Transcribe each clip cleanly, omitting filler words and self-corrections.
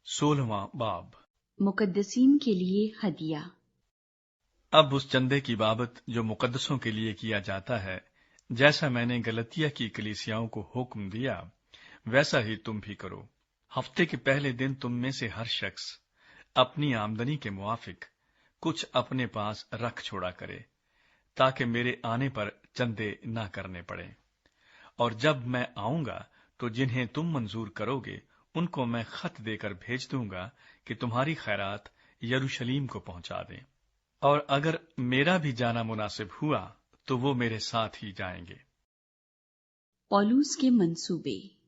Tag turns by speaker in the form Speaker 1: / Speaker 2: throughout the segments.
Speaker 1: 16واں باب۔
Speaker 2: مقدسین کے لیے ہدیہ۔
Speaker 1: اب اس چندے کی بابت جو مقدسوں کے لیے کیا جاتا ہے، جیسا میں نے گلتیہ کی کلیسیاؤں کو حکم دیا ویسا ہی تم بھی کرو۔ ہفتے کے پہلے دن تم میں سے ہر شخص اپنی آمدنی کے موافق کچھ اپنے پاس رکھ چھوڑا کرے، تاکہ میرے آنے پر چندے نہ کرنے پڑے۔ اور جب میں آؤں گا تو جنہیں تم منظور کرو گے ان کو میں خط دے کر بھیج دوں گا کہ تمہاری خیرات یروشلیم کو پہنچا دیں، اور اگر میرا بھی جانا مناسب ہوا تو وہ میرے ساتھ ہی جائیں گے۔
Speaker 2: پولوس کے منصوبے۔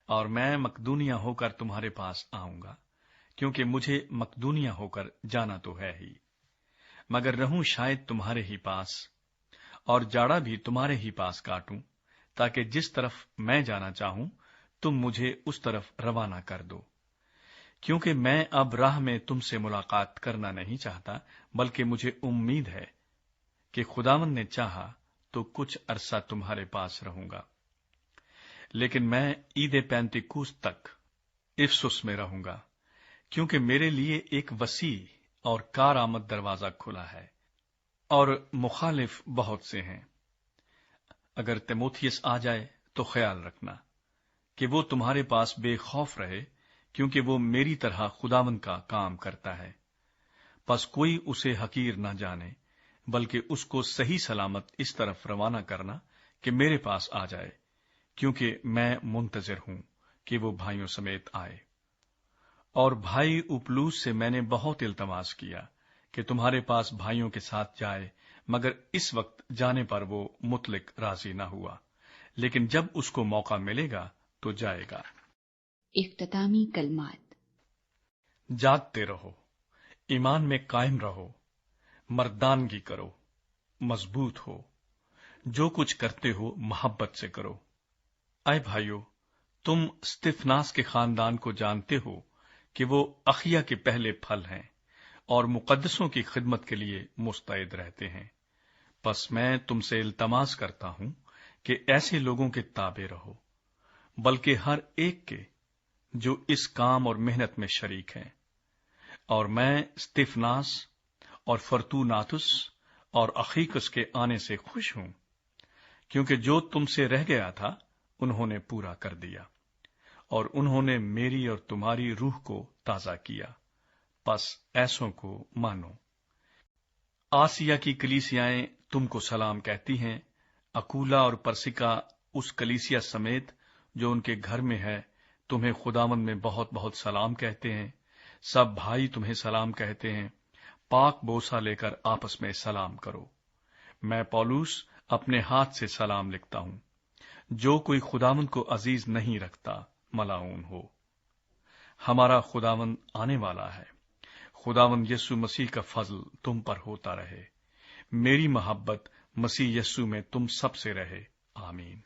Speaker 1: اور میں مقدونیہ ہو کر تمہارے پاس آؤں گا، کیونکہ مجھے مقدونیہ ہو کر جانا تو ہے ہی، مگر رہوں شاید تمہارے ہی پاس، اور جاڑا بھی تمہارے ہی پاس کاٹوں، تاکہ جس طرف میں جانا چاہوں تم مجھے اس طرف روانہ کر دو، کیونکہ میں اب راہ میں تم سے ملاقات کرنا نہیں چاہتا، بلکہ مجھے امید ہے کہ خداوند نے چاہا تو کچھ عرصہ تمہارے پاس رہوں گا۔ لیکن میں عید پینتیکوست تک افسس میں رہوں گا، کیونکہ میرے لیے ایک وسیع اور کارآمد دروازہ کھلا ہے، اور مخالف بہت سے ہیں۔ اگر تیموتھیس آ جائے تو خیال رکھنا کہ وہ تمہارے پاس بے خوف رہے، کیونکہ وہ میری طرح خداوند کا کام کرتا ہے۔ پس کوئی اسے حقیر نہ جانے، بلکہ اس کو صحیح سلامت اس طرف روانہ کرنا کہ میرے پاس آ جائے، کیونکہ میں منتظر ہوں کہ وہ بھائیوں سمیت آئے۔ اور بھائی اپلوس سے میں نے بہت التماس کیا کہ تمہارے پاس بھائیوں کے ساتھ جائے، مگر اس وقت جانے پر وہ مطلق راضی نہ ہوا، لیکن جب اس کو موقع ملے گا تو جائے گا۔
Speaker 2: اختتامی کلمات۔
Speaker 1: جاگتے رہو، ایمان میں قائم رہو، مردانگی کرو، مضبوط ہو، جو کچھ کرتے ہو محبت سے کرو۔ اے بھائیو، تم استفناس کے خاندان کو جانتے ہو کہ وہ اخیا کے پہلے پھل ہیں اور مقدسوں کی خدمت کے لیے مستعد رہتے ہیں۔ پس میں تم سے التماس کرتا ہوں کہ ایسے لوگوں کے تابع رہو، بلکہ ہر ایک کے جو اس کام اور محنت میں شریک ہیں۔ اور میں استفناس اور فرتوناتس اور اخیکس کے آنے سے خوش ہوں، کیونکہ جو تم سے رہ گیا تھا انہوں نے پورا کر دیا، اور انہوں نے میری اور تمہاری روح کو تازہ کیا۔ پس ایسوں کو مانو۔ آسیا کی کلیسیائیں تم کو سلام کہتی ہیں۔ اکولا اور پرسکا اس کلیسیا سمیت جو ان کے گھر میں ہے تمہیں خداوند میں بہت بہت سلام کہتے ہیں۔ سب بھائی تمہیں سلام کہتے ہیں۔ پاک بوسہ لے کر آپس میں سلام کرو۔ میں پولوس اپنے ہاتھ سے سلام لکھتا ہوں۔ جو کوئی خداوند کو عزیز نہیں رکھتا ملعون ہو۔ ہمارا خداوند آنے والا ہے۔ خداوند یسوع مسیح کا فضل تم پر ہوتا رہے۔ میری محبت مسیح یسوع میں تم سب سے رہے۔ آمین۔